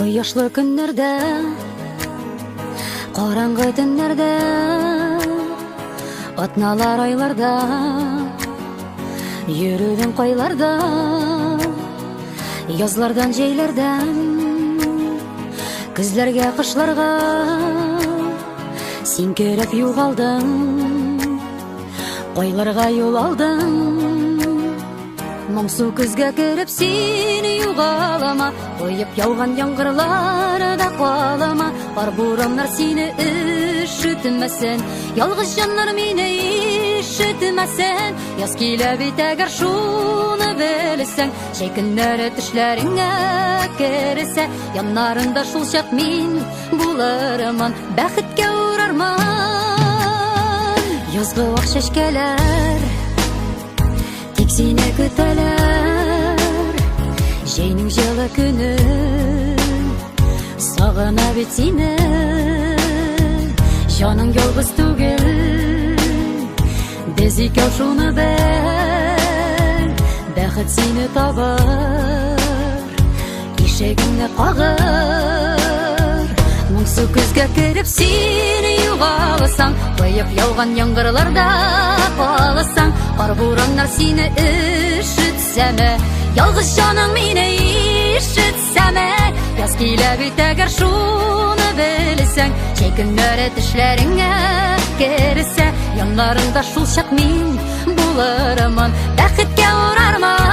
Кояшлы көннәрдә, караңгы төннәрдә, атналар айларда, йөрүдең кайларда, язлардан җәйләрдән, көзләргә кышларга, син кереп югалдың, кайларга юл алдың. Моңсу көзгә кереп син югалама, коеп яуган яңгырлар да калама. Бар бураннар сине ишетмәсен, ялгыз җаннар мине ишетмәсен. Яз килә бит әгәр шуны белсәң, шәй көннәре төшләреңә керсә, яннарында шул чак мин булырмын, бәхеткә урарман. Язгы ак чәчкәләр тик сине көтәләр, җәйнең җылы көне сагына бит сине. Җаның ялгыз түгел, без икәү шуны бел, бәхет сине табар, ишегеңне кагыр. Моңсу көзгә кереп син югалсаң, коеп яуган яңгырларда калсаң. Бар бураннар сине ишетсәме, ялгыз җаның мине ишетсәме. Яз килә бит әгәр шуны белсәң, җәй көннәре төшләреңә керсә, яннарында шул чак мин булырмын, бәхеткә урарман.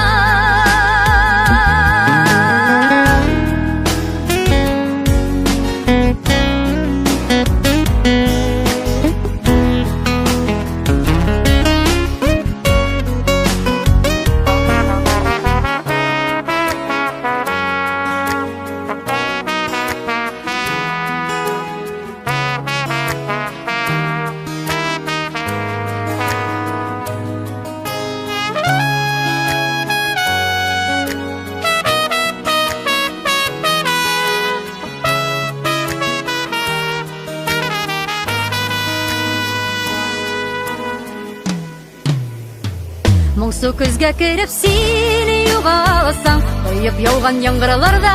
Моңсу көзгә кереп син югалсаң, коеп яуган яңгырларда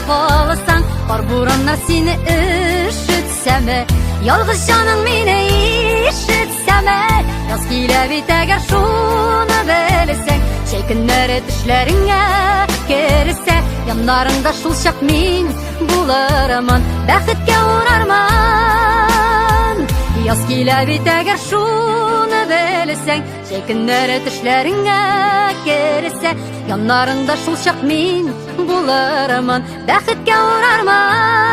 калсаң. Бар бураннар сине ишетсәме, ялгыз җаның мине ишетсәме. Яз килә бит әгәр шуны белсәң, җәй көннәре төшләреңә керсә, яннарында шул чак мин булырмын, бәхеткә урарман. Яз килә бит әгәр шуны белсәң, җәй көннәре төшләреңә керсә, яннарында шул чак мин булырмын, бәхеткә урарман.